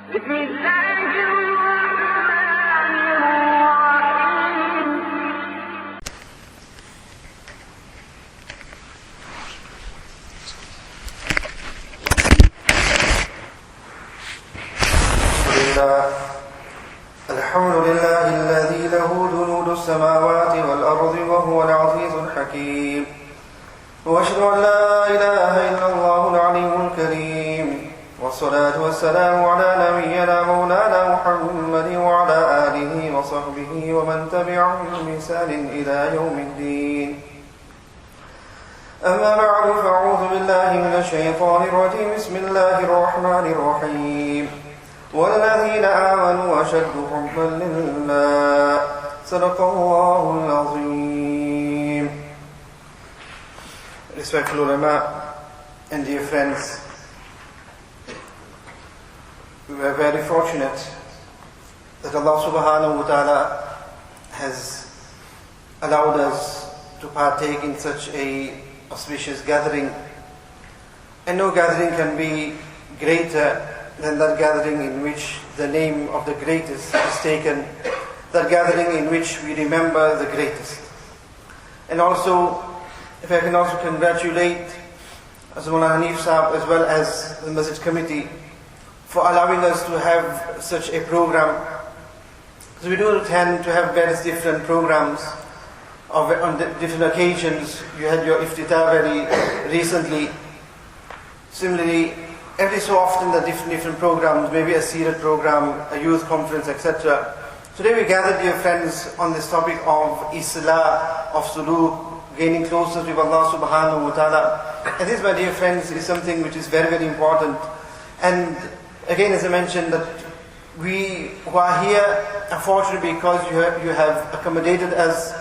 بسم الله الرحمن الرحيم. الحمد لله الذي له جنود السماوات والأرض وهو العزيز الحكيم، وأشهد أن لا إله إلا الله العلي الكريم، والصلاة والسلام على نبينا مولانا محمد وعلى آله وصحبه ومن تبعهم بإحسان إلى يوم الدين. أما بعد فأعوذ بالله من الشيطان الرجيم. بسم الله الرحمن الرحيم. والذين آمنوا أشد حبا لله. صدق الله العظيم. Respectful ulama and dear friends, we are very fortunate that Allah subhanahu wa ta'ala has allowed us to partake in such a auspicious gathering, and no gathering can be greater than that gathering in which the name of the greatest is taken, that gathering in which we remember the greatest. And also, if I can also congratulate Azmullah Hanif Sahab as well as the Masjid Committee for allowing us to have such a program. So we do tend to have various different programs on different occasions. You had your Iftitah very recently. Similarly, every so often the different programs, maybe a Seerah program, a youth conference, etc. Today we gathered, dear friends, on this topic of Islah, of Suluk, gaining closer to Allah subhanahu wa ta'ala. And this, my dear friends, is something which is very, very important. And again, as I mentioned, that we who are here are fortunate because you have accommodated us.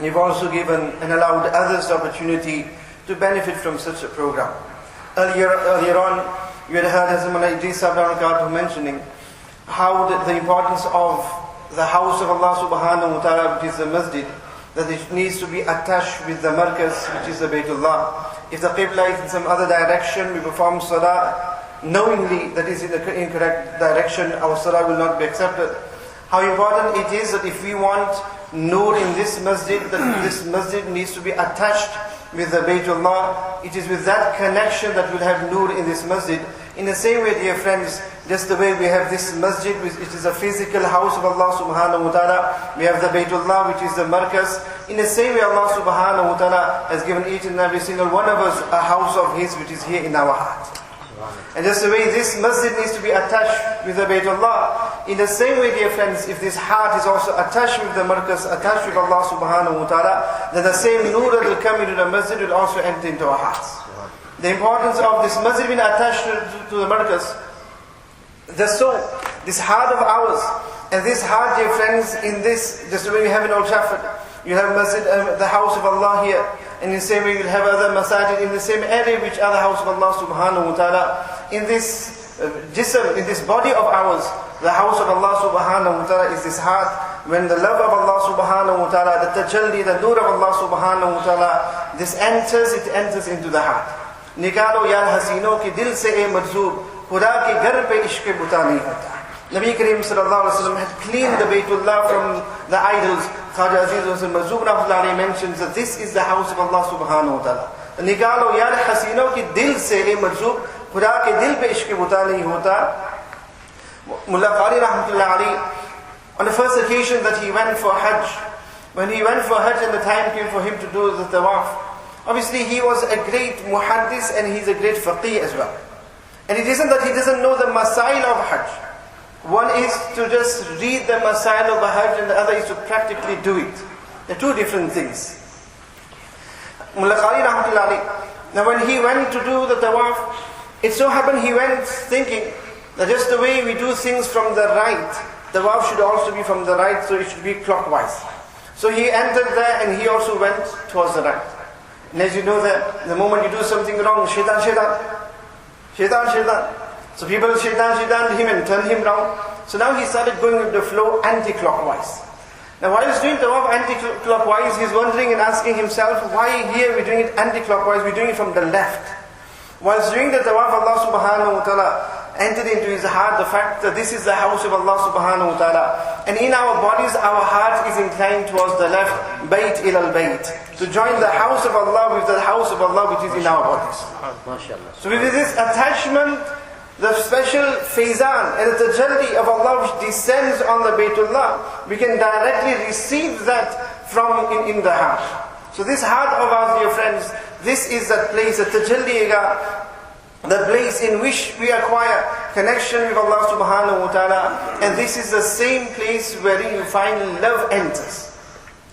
You've also given and allowed others the opportunity to benefit from such a program. Earlier on, you had heard Hazrat Idris Sahib mentioning how the importance of the house of Allah subhanahu wa ta'ala, which is the masjid, that it needs to be attached with the markaz, which is the Baytullah. If the Qibla is in some other direction, we perform salah knowingly that is in the incorrect direction, our salah will not be accepted. How important it is that if we want nur in this masjid, that this masjid needs to be attached with the Baytullah. It is with that connection that we'll have nur in this masjid. In the same way, dear friends, just the way we have this masjid, which is a physical house of Allah subhanahu wa ta'ala, we have the Baytullah, which is the markaz. In the same way, Allah subhanahu wa ta'ala has given each and every single one of us a house of His, which is here in our heart. And just the way this masjid needs to be attached with the Baytullah, in the same way, dear friends, if this heart is also attached with the markaz, attached with Allah subhanahu wa ta'ala, then the same nur that will come into the masjid will also enter into our hearts. The importance of this masjid being attached to the markaz, just so, this heart of ours, and this heart, dear friends, in this, just the way we have in Old Trafford, you have masjid, the house of Allah here, and in the same way you'll have other masajid in the same area which are the house of Allah subhanahu wa ta'ala. In this jism, in this body of ours, the house of Allah subhanahu wa ta'ala is this heart. When the love of Allah subhanahu wa ta'ala, the tajalli, the nur of Allah subhanahu wa ta'ala, this enters, it enters into the heart. Nikalo ya hasino ki dil se e majzoob, Khuda ke ghar pe ishq buta nahi hota. Nabi Kareem sallallahu alaihi wasallam had cleaned the Baytullah from the idols. Khaja Aziz Hussain Mazoob Rahmatullahi mentions that this is the house of Allah subhanahu wa ta'ala. Nikalo ya hasino ki dil se e majzoob, Khuda ke dil pe ishq buta nahi hota. Mullah Qari Rahmatullahi, on the first occasion that he went for Hajj, when he went for Hajj and the time came for him to do the tawaf, obviously he was a great muhaddis and he's a great faqih as well. And it isn't that he doesn't know the masail of Hajj. One is to just read the masail of the Hajj and the other is to practically do it. They're two different things. Mullah Qari Rahmatullahi, now when he went to do the tawaf, it so happened he went thinking that just the way we do things from the right, the tawaf should also be from the right, so it should be clockwise. So he entered there and he also went towards the right. And as you know that the moment you do something wrong, shaitan. So people shaitan him and turn him round. So now he started going with the flow anti-clockwise. Now while he's doing tawaf anti-clockwise, he's wondering and asking himself, why here we're doing it anti-clockwise, we're doing it from the left. Whilst doing the tawaf, Allah subhanahu wa ta'ala entered into his heart the fact that this is the house of Allah subhanahu wa ta'ala. And in our bodies, our heart is inclined towards the left, bayt ila al-bayt, to join the house of Allah with the house of Allah which is in our bodies. So with this attachment, the special faizan and the tajalli of Allah which descends on the Baytullah, we can directly receive that from in the heart. So this heart of ours, dear friends, this is that place, the tajalli, the place in which we acquire connection with Allah subhanahu wa ta'ala. And this is the same place wherein you find love enters.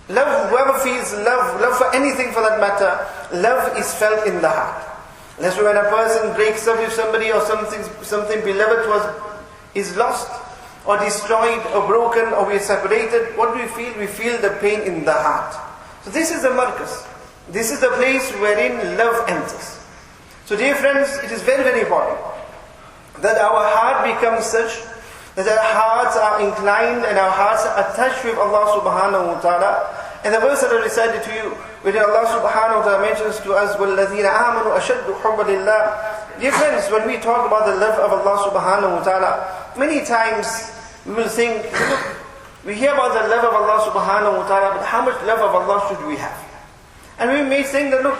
Love, whoever feels love for anything for that matter, love is felt in the heart. That's when a person breaks up with somebody or something beloved is lost or destroyed or broken or we are separated, what do we feel? We feel the pain in the heart. So this is the markaz. This is the place wherein love enters. So dear friends, it is very, very important that our heart becomes such that our hearts are inclined and our hearts are attached with Allah subhanahu wa ta'ala. And the verse that I recited to you, where Allah subhanahu wa ta'ala mentions to us, وَالَّذِينَ آمَنُوا أَشَدُّ حُبًّا لِلَّهِ. Dear friends, when we talk about the love of Allah subhanahu wa ta'ala, many times we will think, look, we hear about the love of Allah subhanahu wa ta'ala, but how much love of Allah should we have? And we may think that, look,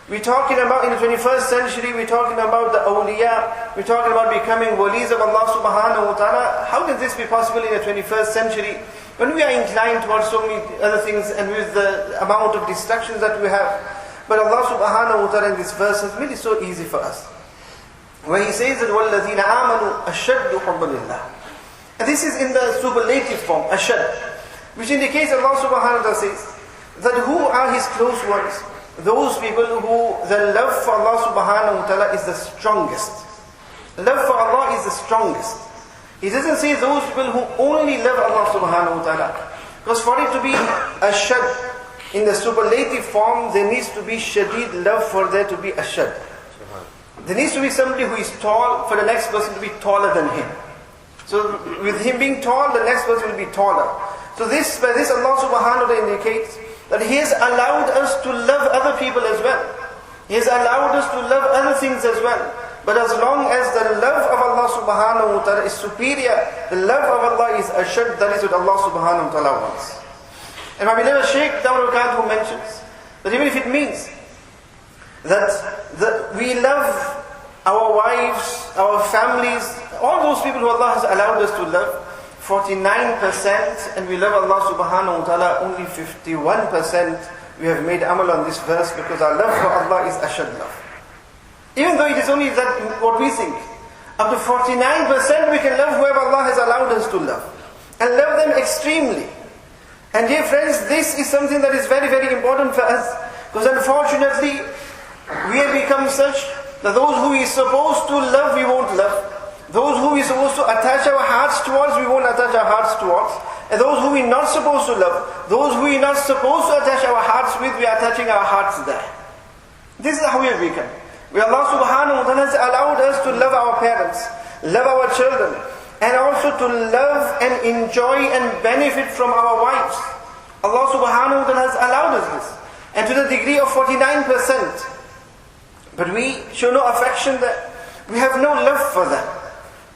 we're talking about in the 21st century, we're talking about the awliya, we're talking about becoming walis of Allah subhanahu wa ta'ala. How can this be possible in the 21st century when we are inclined towards so many other things and with the amount of distractions that we have? But Allah subhanahu wa ta'ala in this verse has made it so easy for us. Where He says that وَالَّذِينَ آمَنُوا أَشَدُّ حُبًّا لِلَّهِ. And this is in the superlative form, ashad, which indicates Allah subhanahu wa ta'ala says that who are His close ones? Those people who the love for Allah subhanahu wa ta'ala is the strongest. Love for Allah is the strongest. He doesn't say those people who only love Allah subhanahu wa ta'ala. Because for it to be ashad in the superlative form, there needs to be shadid love for there to be ashad. There needs to be somebody who is tall for the next person to be taller than him. So with him being tall, the next person will be taller. So by this Allah subhanahu wa ta'ala indicates that He has allowed us to love other people as well. He has allowed us to love other things as well. But as long as the love of Allah subhanahu wa ta'ala is superior, the love of Allah is ashad, that is what Allah subhanahu wa ta'ala wants. And my beloved Shaykh who mentions that even if it means that we love our wives, our families, all those people who Allah has allowed us to love, 49%, and we love Allah subhanahu wa ta'ala only 51%, we have made amal on this verse because our love for Allah is ashad love. Even though it is only that what we think. Up to 49% we can love whoever Allah has allowed us to love. And love them extremely. And dear friends, this is something that is very, very important for us. Because unfortunately, we have become such that those who we are supposed to love, we won't love. Those who we are supposed to attach our hearts towards, we won't attach our hearts towards. And those who we are not supposed to love, those who we are not supposed to attach our hearts with, we are attaching our hearts there. This is how we have become. Where Allah subhanahu wa ta'ala has allowed us to love our parents, love our children, and also to love and enjoy and benefit from our wives. Allah subhanahu wa ta'ala has allowed us this. And to the degree of 49%. But we show no affection there. We have no love for them.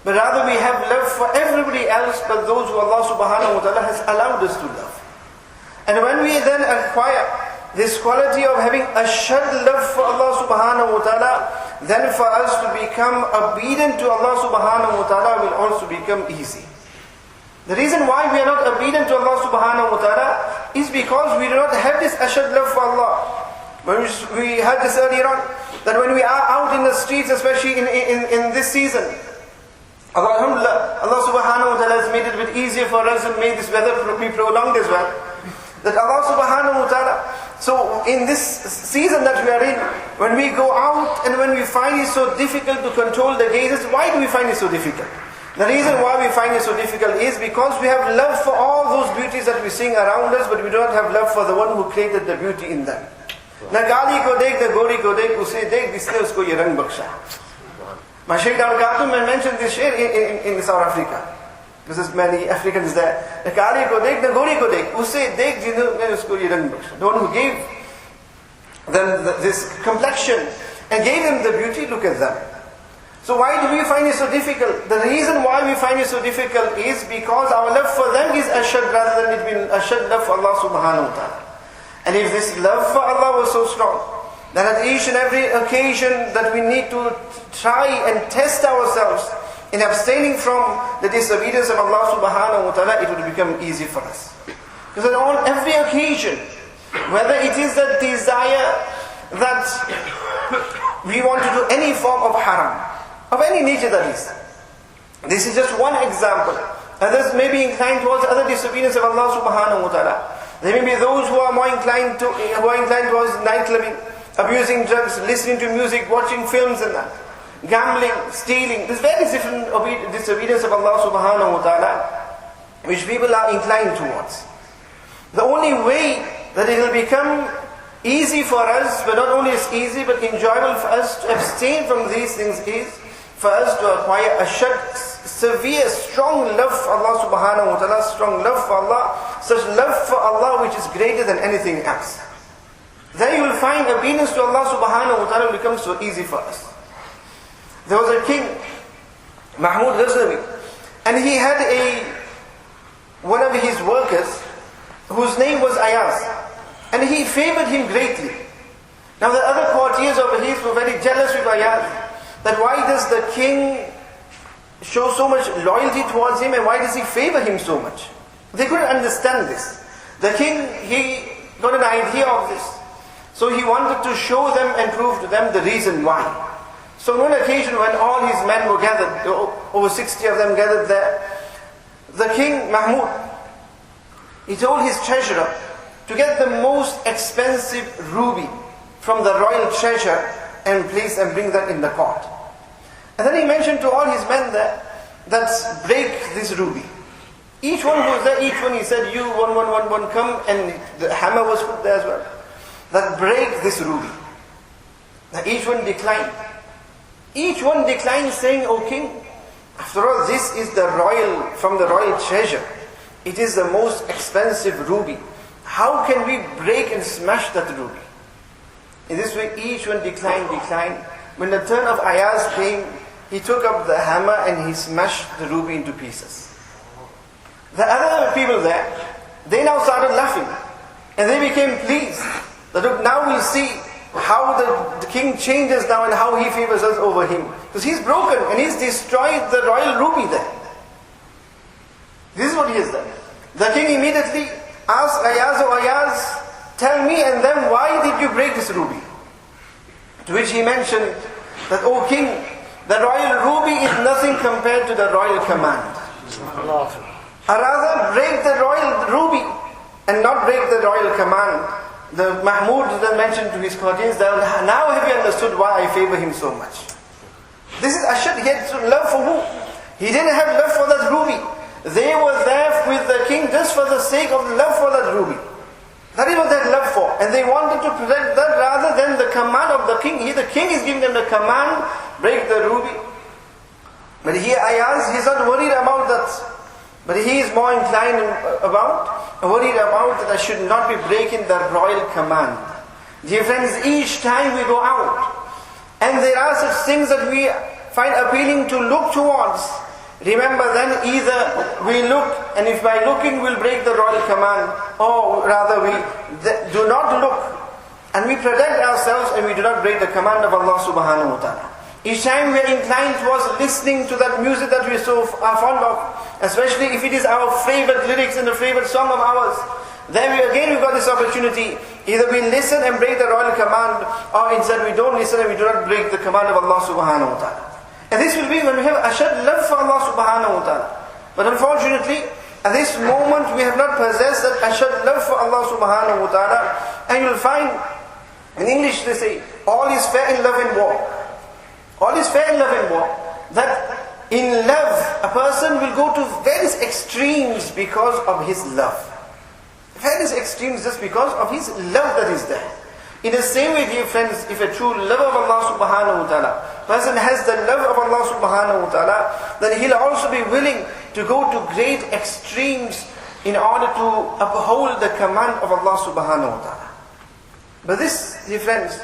But rather we have love for everybody else but those who Allah subhanahu wa ta'ala has allowed us to love. And when we then acquire this quality of having a ashad love for Allah subhanahu wa ta'ala, then for us to become obedient to Allah subhanahu wa ta'ala will also become easy. The reason why we are not obedient to Allah subhanahu wa ta'ala is because we do not have this ashad love for Allah. When we had this earlier on, that when we are out in the streets, especially in this season, Alhamdulillah, Allah subhanahu wa ta'ala has made it a bit easier for us and made this weather be prolonged as well. That Allah subhanahu wa ta'ala, so in this season that we are in, when we go out and when we find it so difficult to control the gazes, why do we find it so difficult? The reason why we find it so difficult is because we have love for all those beauties that we see around us, but we don't have love for the one who created the beauty in them. Na gali ko dekh, na gori ko dekh, use dekh, jisne usko ye rang baksha. My Shaykh mentioned this share in South Africa. Because there's many Africans there. Na gali ko dekh, na gori ko dekh, use dekh, jisne usko ye rang baksha. The one who gave them this complexion and gave them the beauty, look at them. So why do we find it so difficult? The reason why we find it so difficult is because our love for them is ashad rather than it being ashad love for Allah subhanahu wa ta'ala. And if this love for Allah was so strong, then at each and every occasion that we need to try and test ourselves in abstaining from the disobedience of Allah subhanahu wa ta'ala, it would become easy for us. Because on every occasion, whether it is the desire that we want to do any form of haram, of any nature that is. This is just one example. Others may be inclined towards other disobedience of Allah subhanahu wa ta'ala. There may be those who are more inclined towards nightclubbing, abusing drugs, listening to music, watching films and that. Gambling, stealing. There's various different disobedience of Allah subhanahu wa ta'ala which people are inclined towards. The only way that it will become easy for us, but not only is easy but enjoyable for us to abstain from these things is for us to acquire a severe, strong love for Allah subhanahu wa ta'ala, strong love for Allah, such love for Allah which is greater than anything else. Then you will find obedience to Allah subhanahu wa ta'ala will become so easy for us. There was a king, Mahmud Ghaznavi, and he had one of his workers whose name was Ayaz, and he favored him greatly. Now the other courtiers of his were very jealous with Ayaz, that why does the king show so much loyalty towards him and why does he favor him so much? They couldn't understand this. The king, he got an idea of this. So he wanted to show them and prove to them the reason why. So on one occasion when all his men were gathered, over 60 of them gathered there, the king, Mahmud, he told his treasurer to get the most expensive ruby from the royal treasure and place and bring that in the court. And then he mentioned to all his men there, that break this ruby. Each one who was there, each one he said, you one, come, and the hammer was put there as well. That break this ruby. Now each one declined. Each one declined saying, O king, after all this is from the royal treasure. It is the most expensive ruby. How can we break and smash that ruby? In this way each one declined. When the turn of Ayaz came, he took up the hammer and he smashed the ruby into pieces. The other people there, they now started laughing. And they became pleased. That look, now we'll see how the king changes now and how he favors us over him. Because he's broken and he's destroyed the royal ruby there. This is what he has done. The king immediately asked Ayaz, O Ayaz, tell me and then why did you break this ruby? To which he mentioned that, O king, the royal ruby is nothing compared to the royal command. Or rather, break the royal ruby and not break the royal command. The Mahmud then mentioned to his courtiers that now have you understood why I favor him so much. This is ashad. He had love for who? He didn't have love for that ruby. They were there with the king just for the sake of love for that ruby. That is what they had love for. And they wanted to protect that rather than the command of the king. The king is giving them the command, break the ruby. But here Ayaz, he's not worried about that. But he is more worried about that I should not be breaking the royal command. Dear friends, each time we go out, and there are such things that we find appealing to look towards, remember then either we look, and if by looking we'll break the royal command, or rather we do not look, and we protect ourselves and we do not break the command of Allah subhanahu wa ta'ala. Each time we are inclined towards listening to that music that we so are fond of, especially if it is our favorite lyrics and the favorite song of ours, then we've got this opportunity. Either we listen and break the royal command, or instead we don't listen and we do not break the command of Allah subhanahu wa ta'ala. And this will be when we have ashad love for Allah subhanahu wa ta'ala. But unfortunately, at this moment we have not possessed that ashad love for Allah subhanahu wa ta'ala. And you will find, in English they say, all is fair in love and war. All is fair in love and war. That in love, a person will go to various extremes because of his love. Various extremes just because of his love that is there. In the same way, dear friends, if a true lover of Allah subhanahu wa ta'ala, person has the love of Allah subhanahu wa ta'ala, then he'll also be willing to go to great extremes in order to uphold the command of Allah subhanahu wa ta'ala. But this, dear friends,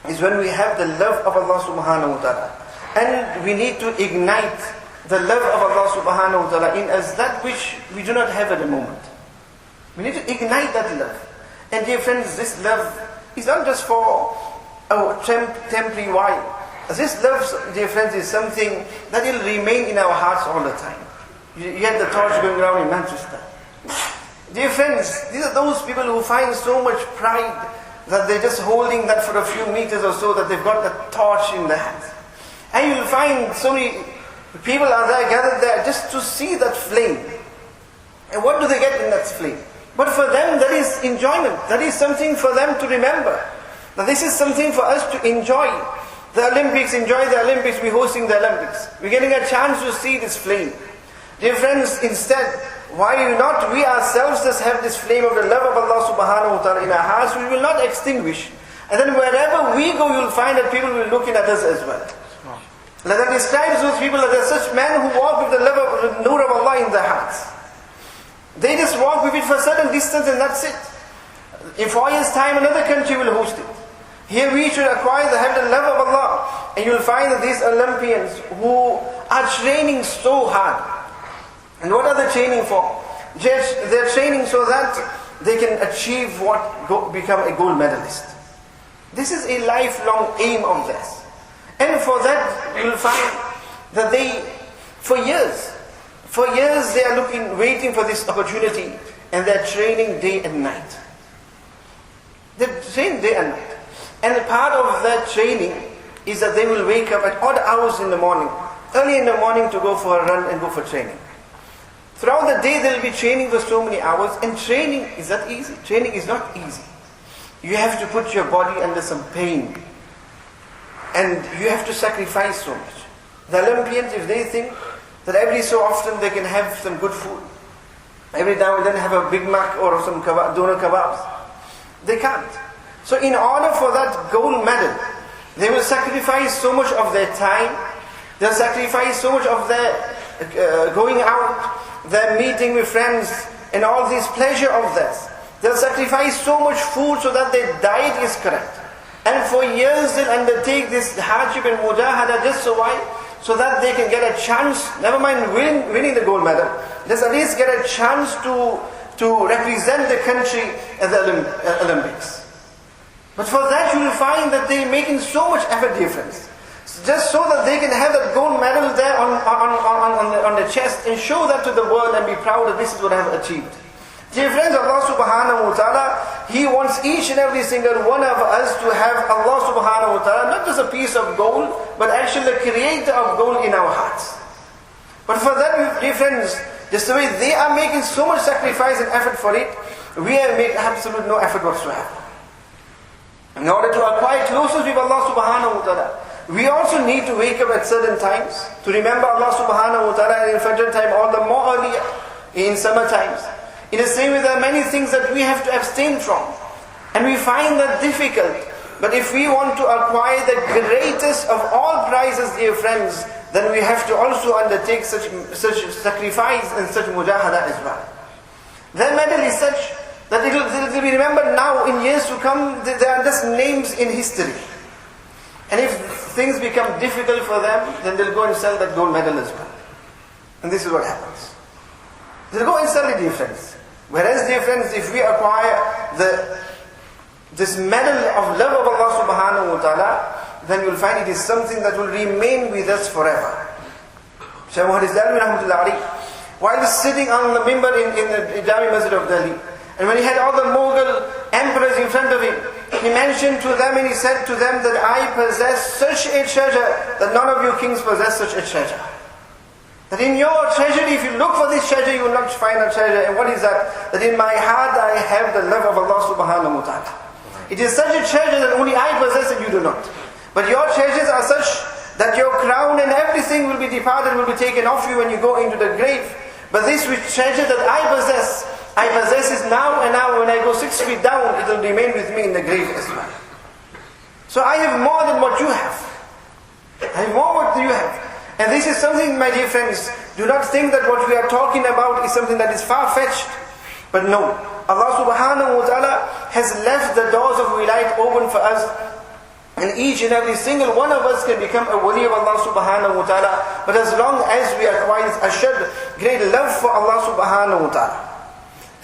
is when we have the love of Allah subhanahu wa ta'ala. And we need to ignite the love of Allah subhanahu wa ta'ala in us, that which we do not have at the moment. We need to ignite that love. And dear friends, this love is not just for a temporary while. This love, dear friends, is something that will remain in our hearts all the time. You had the torch going around in Manchester. Dear friends, these are those people who find so much pride that they're just holding that for a few meters or so, that they've got the torch in their hands. And you'll find so many people are there, gathered there just to see that flame. And what do they get in that flame? But for them, that is enjoyment. That is something for them to remember. Now this is something for us to enjoy. The Olympics, enjoy the Olympics, we're hosting the Olympics. We're getting a chance to see this flame. Dear friends, instead, why not we ourselves just have this flame of the love of Allah subhanahu wa ta'ala in our hearts, we will not extinguish. And then wherever we go, you'll find that people will look at us as well. Now that describes those people that there are such men who walk with the love of the nur of Allah in their hearts. They just walk with it for a certain distance and that's it. In 4 years' time, another country will host it. Here we should acquire the love of Allah. And you'll find that these Olympians who are training so hard. And what are they training for? They're training so that they can achieve become a gold medalist. This is a lifelong aim of theirs. And for that, you'll find that for years they are waiting for this opportunity, and they're training day and night. They train day and night. And a part of their training is that they will wake up at odd hours in the morning, early in the morning, to go for a run and go for training. Throughout the day they'll be training for so many hours, and training is not easy. Training is not easy. You have to put your body under some pain. And you have to sacrifice so much. The Olympians, if they think that every so often they can have some good food, every now and then have a Big Mac or some doner kebabs, they can't. So in order for that gold medal, they will sacrifice so much of their time, they'll sacrifice so much of their going out, their meeting with friends, and all this pleasure of theirs. They'll sacrifice so much food so that their diet is correct. And for years they'll undertake this hardship and mujahada just so why? So that they can get a chance, never mind winning the gold medal, just at least get a chance to represent the country at the Olympics. But for that you will find that they're making so much effort, dear friends. Just so that they can have that gold medal there on the chest and show that to the world and be proud that this is what I have achieved. Dear friends, Allah subhanahu wa ta'ala, He wants each and every single one of us to have Allah subhanahu wa ta'ala, not just a piece of gold, but actually the creator of gold in our hearts. But for that, dear friends, just the way they are making so much sacrifice and effort for it, we are making absolute no effort whatsoever. In order to acquire closeness with Allah subhanahu wa ta'ala, we also need to wake up at certain times to remember Allah subhanahu wa ta'ala in Fajr time, all the more earlier in summer times. In the same way, there are many things that we have to abstain from. And we find that difficult. But if we want to acquire the greatest of all prizes, dear friends, then we have to also undertake such sacrifice and such mujahada as well. Their medal is such that it will be remembered now in years to come. There are just names in history. And if things become difficult for them, then they'll go and sell that gold medal as well. And this is what happens. They'll go and sell it, dear friends. Whereas, dear friends, if we acquire this medal of love of Allah subhanahu wa ta'ala, then you'll find it is something that will remain with us forever. Shaykh Mufti Zubair Dudha, while sitting on the mimbar in the Jami Masjid of Delhi, and when he had all the Mughal emperors in front of him, he mentioned to them and he said to them that I possess such a treasure that none of you kings possess such a treasure. That in your treasury, if you look for this treasure, you will not find a treasure. And what is that? That in my heart I have the love of Allah subhanahu wa ta'ala. It is such a treasure that only I possess and you do not. But your treasures are such that your crown and everything will be departed, will be taken off you when you go into the grave. But this treasure that I possess it now, and now when I go 6 feet down, it will remain with me in the grave as well. So I have more than what you have. I have more what you have. And this is something, my dear friends, do not think that what we are talking about is something that is far-fetched. But no, Allah subhanahu wa ta'ala has left the doors of wilayat open for us And each and every single one of us can become a wali of Allah subhanahu wa ta'ala. But as long as we acquire ashad, great love for Allah subhanahu wa ta'ala.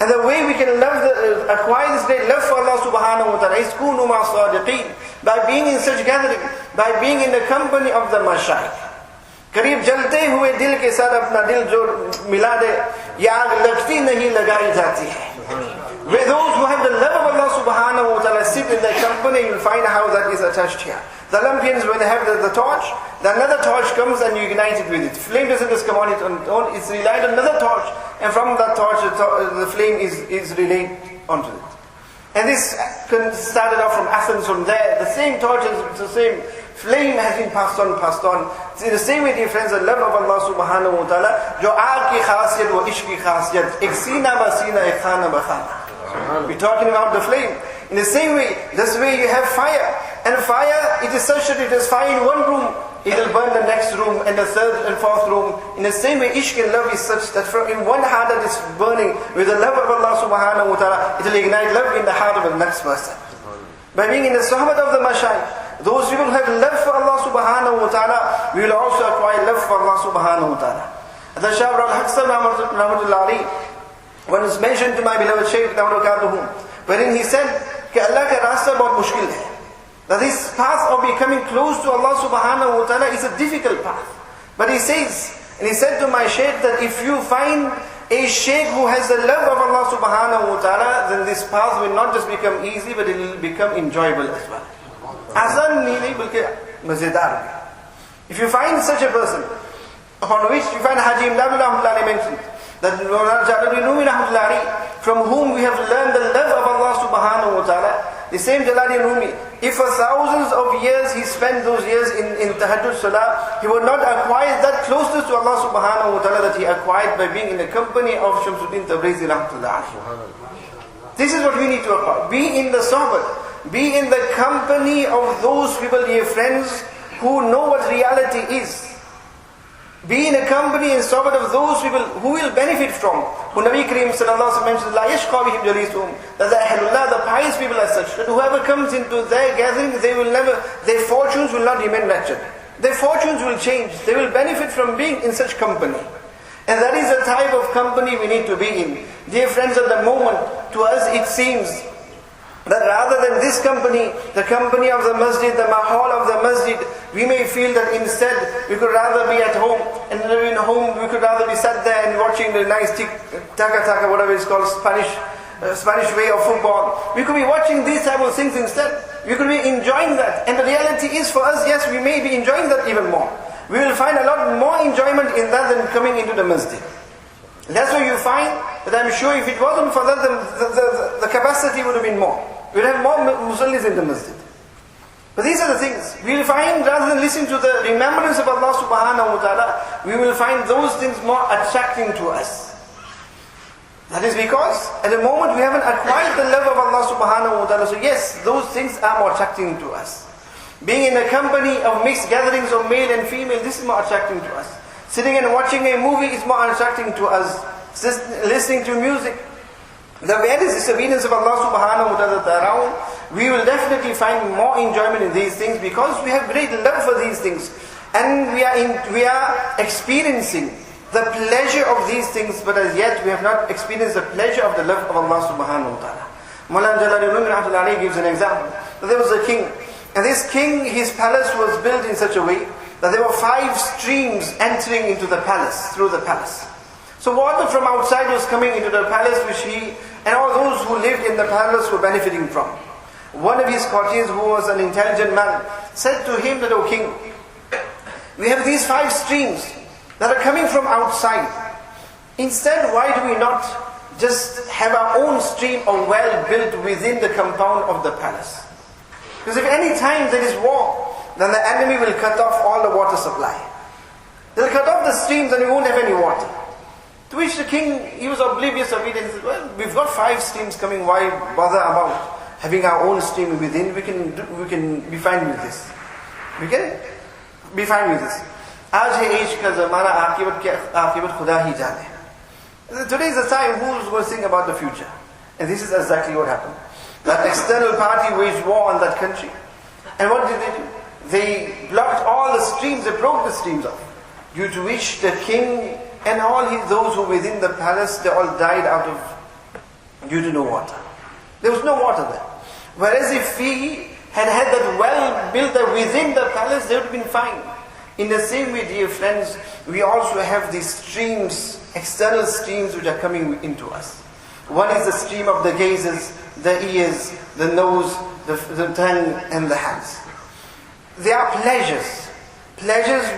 And the way we can acquire this great love for Allah subhanahu wa ta'ala is kunu ma sadiqeen, by being in such gathering, by being in the company of the mashayikh. करीब जलते हुए दिल के साथ अपना दिल जो मिला दे, ये आग लगती नहीं लगाई जाती है. Where those who have the love of Allah subhanahu wa ta'ala sit in their company, you'll find how that is attached here. The Olympians, when they have the torch, another torch comes and you ignite it with it. Flame doesn't just come on its own, it's relied on another torch, and from that torch the flame is relayed onto it. And this started off from Athens. From there, the same torch, the same flame has been passed on. In the same way, dear friends, the love of Allah subhanahu wa ta'ala, jo aag ki khasiyat wa ishq ki khasiyat, ek seena ba seena, ek khana ba khana. We're talking about the flame. In the same way, this way you have fire. And fire, it is such that it is fire in one room, it will burn the next room and the third and fourth room. In the same way, ishq and love is such that from in one heart that is burning with the love of Allah subhanahu wa ta'ala, it will ignite love in the heart of the next person. By being in the sohbat of the mashayikh, those people who have love for Allah subhanahu wa ta'ala, we will also acquire love for Allah subhanahu wa ta'ala. The Shah al-Haqsa rahmatullahi, when it's mentioned to my beloved Shaykh wherein he said that Allah ka rasta bahut mushkil hai. That this path of becoming close to Allah subhanahu wa ta'ala is a difficult path. But he says, and he said to my Shaykh that if you find a Shaykh who has the love of Allah subhanahu wa ta'ala, then this path will not just become easy, but it will become enjoyable as well. Asan nahi balki mazedar. If you find such a person, upon which you find Haji Imdadullah mentioned, that from whom we have learned the love of Allah subhanahu wa ta'ala, the same Jalali Rumi, if for thousands of years he spent those years in tahajjud salah, he would not acquire that closeness to Allah subhanahu wa ta'ala that he acquired by being in the company of Shamsuddin Tabrizi rahmatullah. This is what we need to acquire. Be in the sohbat, be in the company of those people, dear friends, who know what reality is. Be in a company and sohbat of those people who will benefit from. Who Nabi Kareem sallallahu alaihi wasallam mentions, La yashqa bihim jalisuhum, that the ahlullah, the pious people are such, that whoever comes into their gathering, their fortunes will not remain wretched. Their fortunes will change. They will benefit from being in such company. And that is the type of company we need to be in. Dear friends, at the moment, to us it seems that rather than this company, the company of the masjid, the mahal of the masjid, we may feel that instead we could rather be at home, and in home we could rather be sat there and watching the nice taka, whatever it's called, Spanish way of football. We could be watching these type of things instead. We could be enjoying that. And the reality is for us, yes, we may be enjoying that even more. We will find a lot more enjoyment in that than coming into the masjid. That's why you find that I'm sure if it wasn't for that, the capacity would have been more. We'll have more musallis in the masjid. But these are the things. We will find, rather than listening to the remembrance of Allah subhanahu wa ta'ala, we will find those things more attracting to us. That is because at the moment we haven't acquired the love of Allah subhanahu wa ta'ala. So yes, those things are more attracting to us. Being in a company of mixed gatherings of male and female, this is more attracting to us. Sitting and watching a movie is more attracting to us. Listening to music, the various disobedience of Allah subhanahu wa ta'ala around, we will definitely find more enjoyment in these things because we have great love for these things. And we are experiencing the pleasure of these things, but as yet we have not experienced the pleasure of the love of Allah subhanahu wa ta'ala. Mawlana Jalali gives an example. There was a king, and this king, his palace was built in such a way that there were 5 streams entering into the palace, through the palace. So water from outside was coming into the palace, which he and all those who lived in the palace were benefiting from. One of his courtiers, who was an intelligent man, said to him that, O king, we have these 5 streams that are coming from outside. Instead, why do we not just have our own stream or well built within the compound of the palace? Because if any time there is war, then the enemy will cut off all the water supply. They'll cut off the streams and we won't have any water. To which the king, he was oblivious of it and he said, well, we've got 5 streams coming, why bother about having our own stream within? We can be fine with this. We can be fine with this. Aaj hai age ka zamana, aaqibat khuda hi jaane. Today is the time who's going to think about the future. And this is exactly what happened. That external party waged war on that country. And what did they do? They blocked all the streams, they broke the streams off, due to which the king and all those who were within the palace, they all died due to no water. There was no water there. Whereas if he had that well built within the palace, they would have been fine. In the same way, dear friends, we also have these streams, external streams which are coming into us. One is the stream of the gazes, the ears, the nose, the tongue and the hands. They are pleasures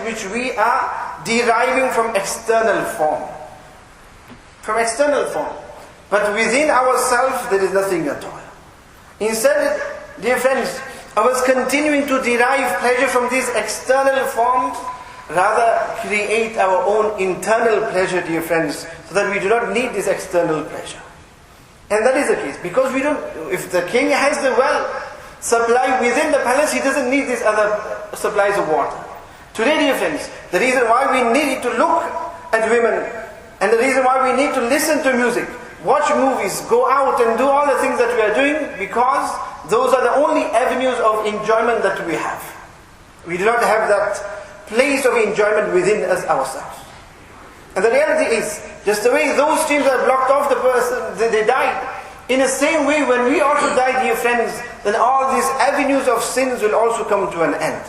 which we are deriving from external form. From external form. But within ourselves there is nothing at all. Instead, dear friends, I was continuing to derive pleasure from these external forms, rather create our own internal pleasure, dear friends, so that we do not need this external pleasure. And that is the case, because if the king has the well supply within the palace, he doesn't need these other supplies of water. Today, dear friends, the reason why we need to look at women, and the reason why we need to listen to music, watch movies, go out and do all the things that we are doing, because those are the only avenues of enjoyment that we have. We do not have that place of enjoyment within us ourselves. And the reality is, just the way those streams are blocked off the person, they died. In the same way, when we also die, dear friends, then all these avenues of sins will also come to an end.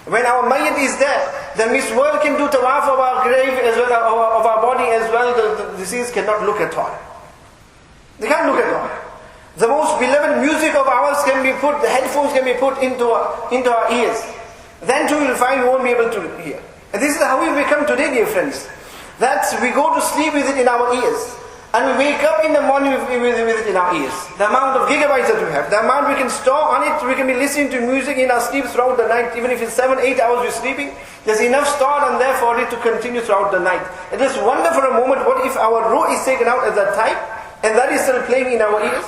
When our mayyat is there, then this world can do tawaf of our grave as well, of our body as well, the deceased cannot look at all. They can't look at all. The most beloved music of ours can be put, the headphones can be put into our ears. Then too we will find we won't be able to hear. And this is how we become today, dear friends. That we go to sleep with it in our ears. And we wake up in the morning with it in our ears. The amount of gigabytes that we have, the amount we can store on it, we can be listening to music in our sleep throughout the night. Even if it's 7-8 hours we're sleeping, there's enough stored on there for it to continue throughout the night. And just wonder for a moment, what if our ruh is taken out at that time, and that is still playing in our ears?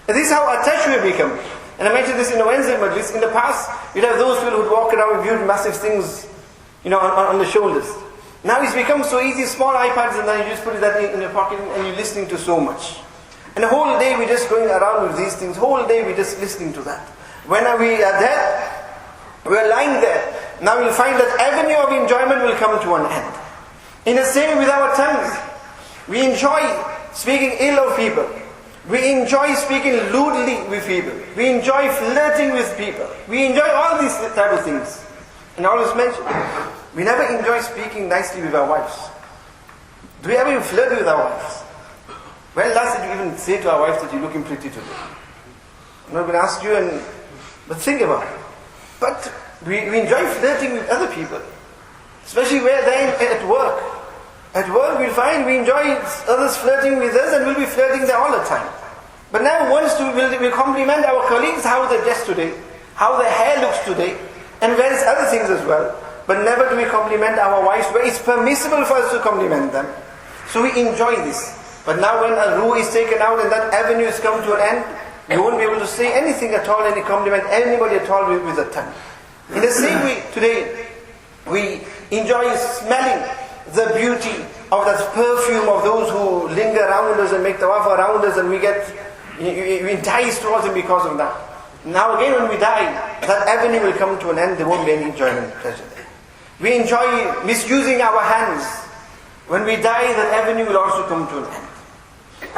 And this is how attached we become. And I mentioned this in the Wednesday Majlis. In the past, you'd have those people who would walk around with huge massive things, on the shoulders. Now it's become so easy, small iPads, and then you just put that in your pocket and you're listening to so much. And the whole day we're just going around with these things. Whole day we're just listening to that. When we are there, we're lying there. Now you'll find that avenue of enjoyment will come to an end. In the same way with our tongues. We enjoy speaking ill of people. We enjoy speaking lewdly with people. We enjoy flirting with people. We enjoy all these type of things. And I always mention, we never enjoy speaking nicely with our wives. Do we ever even flirt with our wives? When last did you even say to our wives that you're looking pretty today? I'm not going to ask you, but think about it. But we enjoy flirting with other people. Especially where they're at work. At work we'll find we enjoy others flirting with us, and we'll be flirting there all the time. But now we'll compliment our colleagues how they dress today, how their hair looks today, and various other things as well. But never do we compliment our wives where it's permissible for us to compliment them. So we enjoy this. But now when a ruh is taken out and that avenue has come to an end, you won't be able to say anything at all, any compliment anybody at all with the tongue. In the same way today, we enjoy smelling the beauty of that perfume of those who linger around us and make tawaf around us, and we get enticed towards them because of that. Now again when we die, that avenue will come to an end, there won't be any enjoyment and pleasure there. We enjoy misusing our hands. When we die, that avenue will also come to an end.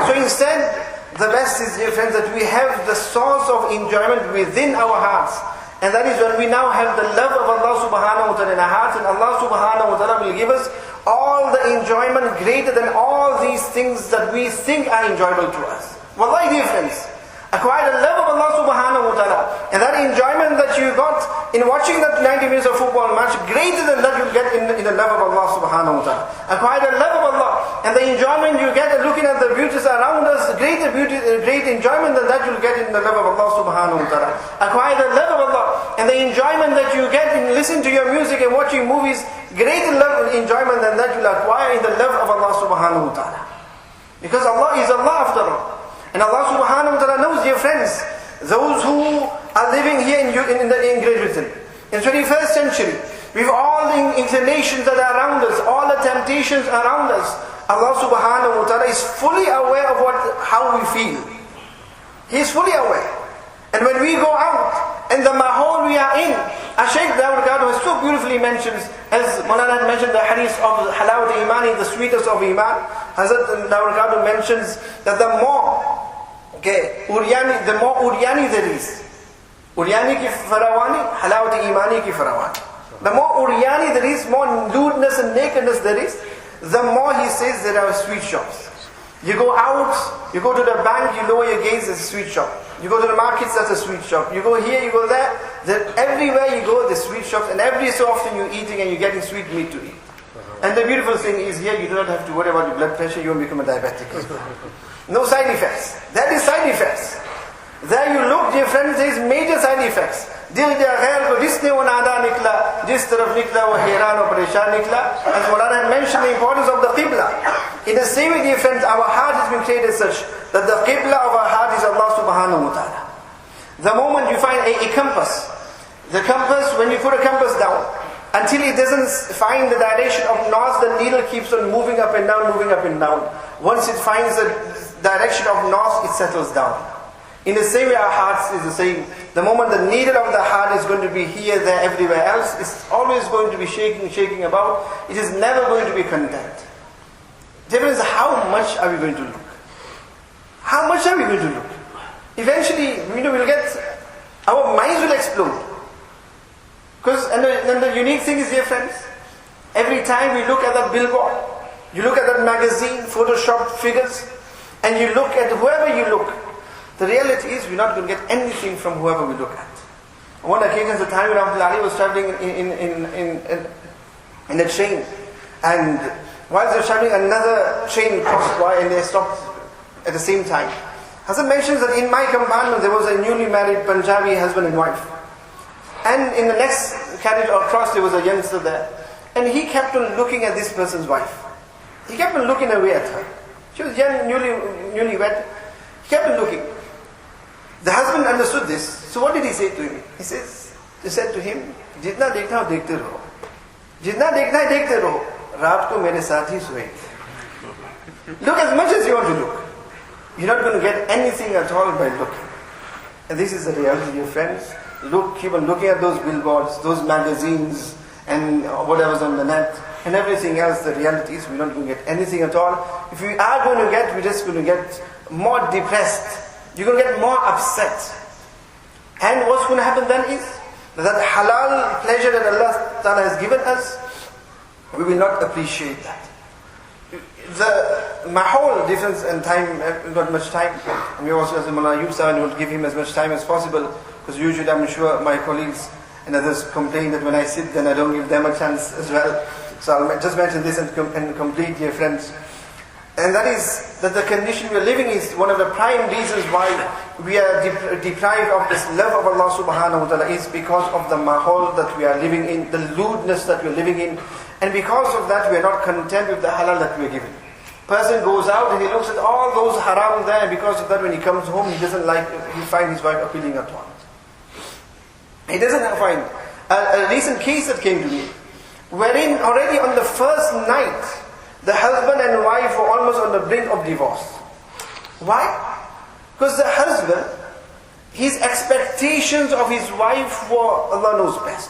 So instead, the best is, dear friends, that we have the source of enjoyment within our hearts. And that is when we now have the love of Allah subhanahu wa ta'ala in our hearts, and Allah subhanahu wa ta'ala will give us all the enjoyment greater than all these things that we think are enjoyable to us. Wallahi, dear friends, acquire the love of Allah subhanahu wa ta'ala, and that enjoyment that you got in watching that 90 minutes of football match, greater than that you'll get in the love of Allah subhanahu wa ta'ala. Acquire the love of Allah, and the enjoyment you get looking at the beauties around us, great enjoyment than that you'll get in the love of Allah subhanahu wa ta'ala. Acquire the love of Allah, and the enjoyment that you get in listening to your music and watching movies, greater love and enjoyment than that you'll acquire in the love of Allah subhanahu wa ta'ala. Because Allah is Allah after all. And Allah subhanahu wa ta'ala knows, dear friends, those who are living here in Great Britain, in the 21st century, with all the inclinations that are around us, all the temptations around us, Allah subhanahu wa ta'ala is fully aware of how we feel. He is fully aware. And when we go out, and the mahol we are in. Shaykh Zubair Dudha has so beautifully mentions, as Maulana had mentioned the hadith of halawat imani, the sweetness of iman. Hazrat Zubair Dudha mentions that the more uryani there is, uryani ki farawani, halawat imani ki farawani. The more uryani there is, more lewdness and nakedness there is, the more he says there are sweet shops. You go out, you go to the bank, you lower your gaze, there's a sweet shop. You go to the markets, that's a sweet shop. You go here, you go there. Everywhere you go, there's sweet shops, and every so often you're eating and you're getting sweet meat to eat. And the beautiful thing is here, you do not have to worry about your blood pressure, you won't become a diabetic. No side effects. That is side effects. There you look, dear friends, there is major side effects. Dil de ghair ko jisne wo nada nikla, jis taraf nikla wo hairan aur pareshan nikla. As Maulana had mentioned the importance of the qibla. In the same way, dear friends, our heart has been created such that the qibla of our heart is Allah subhanahu wa ta'ala. The moment you find a compass, the compass, when you put a compass down, until it doesn't find the direction of north, the needle keeps on moving up and down, moving up and down. Once it finds the direction of north, it settles down. In the same way, our hearts is the same. The moment the needle of the heart is going to be here, there, everywhere else, it's always going to be shaking about. It is never going to be content. The difference is, how much are we going to look? How much are we going to look? Eventually, we'll get, our minds will explode. Because, and the unique thing is, dear friends, every time we look at that billboard, you look at that magazine, photoshopped figures, and you look at whoever you look, the reality is we're not going to get anything from whoever we look at. On one occasion, the time when Ali was traveling in a train, and while they were traveling, another train crossed by and they stopped at the same time. Hazrat mentions that in my compartment there was a newly married Punjabi husband and wife. And in the next carriage across there was a youngster there. And he kept on looking at this person's wife. He kept on looking away at her. She was young, newlywed. He kept on looking. The husband understood this. So what did he say to him? He said to him, "Jitna dekhna ho dekhte raho. Jitna dekhna hai dekhte raho. Raat ko mere saath hi soye." Look as much as you want to look. You're not going to get anything at all by looking. And this is the reality, dear friends. Keep on looking at those billboards, those magazines, and whatever's on the net, and everything else. The reality is we're not going to get anything at all. If we are going to get, we're just going to get more depressed. You're going to get more upset. And what's going to happen then is that halal pleasure that Allah Ta'ala has given us, we will not appreciate that. The mahol difference in time, not much time. And we also, as Mullah Ayub Sahib, will give him as much time as possible, because usually I'm sure my colleagues and others complain that when I sit, then I don't give them a chance as well. So I'll just mention this and complete, dear friends. And that is that the condition we are living is one of the prime reasons why we are deprived of this love of Allah subhanahu wa ta'ala, is because of the mahol that we are living in, the lewdness that we are living in. And because of that, we are not content with the halal that we are given. Person goes out and he looks at all those haram there, and because of that, when he comes home, he finds his wife appealing at once. He doesn't find. A recent case that came to me, wherein already on the first night, the husband and wife were almost on the brink of divorce. Why? Because the husband, his expectations of his wife were, Allah knows best.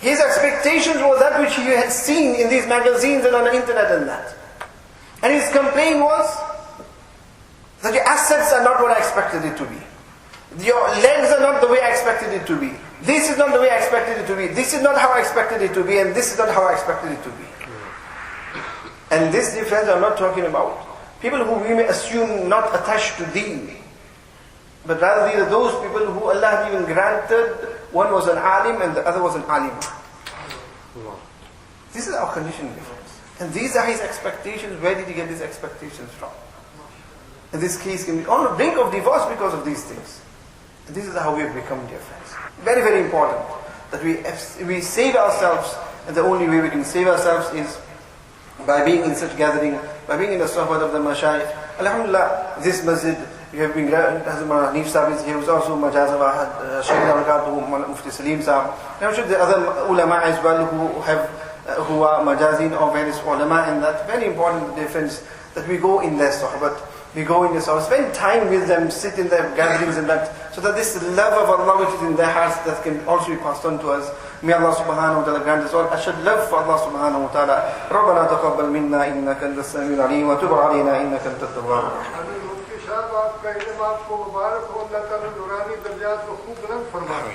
His expectations were that which he had seen in these magazines and on the internet and that. And his complaint was that your assets are not what I expected it to be. Your legs are not the way I expected it to be. This is not the way I expected it to be. This is not how I expected it to be. And this is not how I expected it to be. And this, dear friends, I'm not talking about people who we may assume not attached to deen, but rather these are those people who Allah had even granted. One was an alim and the other was an alim. This is our condition, dear friends. And these are his expectations. Where did he get these expectations from? And this case can be on the brink of divorce because of these things. And this is how we have become, dear friends. Very, very important that we save ourselves, and the only way we can save ourselves is by being in such gathering, by being in the sohbat of the mashayikh. Alhamdulillah, this masjid, we have been granted, as Hanif Sahib is here, who's also Majazawah, Shaykh Mufti Salim Sahib. And I'm sure the other ulama as well who are Majazin or various ulama, and that very important difference that we go in their sohbat. we go in this house, spend time with them, sit in their gatherings and that, so that this love of Allah which is in their hearts that can also be passed on to us. May Allah subhanahu wa ta'ala grant us all ashad love for Allah subhanahu wa ta'ala. رَبَّنَا تَقَبَّلْ مِنَّا إِنَّكَ أَنْتَ السَّمِيعُ الْعَلِيمُ وَتُبْ عَلَيْنَا إِنَّكَ أَنْتَ التَّوَّابُ الرَّحِيمُ. आपका इल्म आपको मुबारक हो, अल्लाह ताला नूरानी दर्जात को खूब बुलंद फरमाए.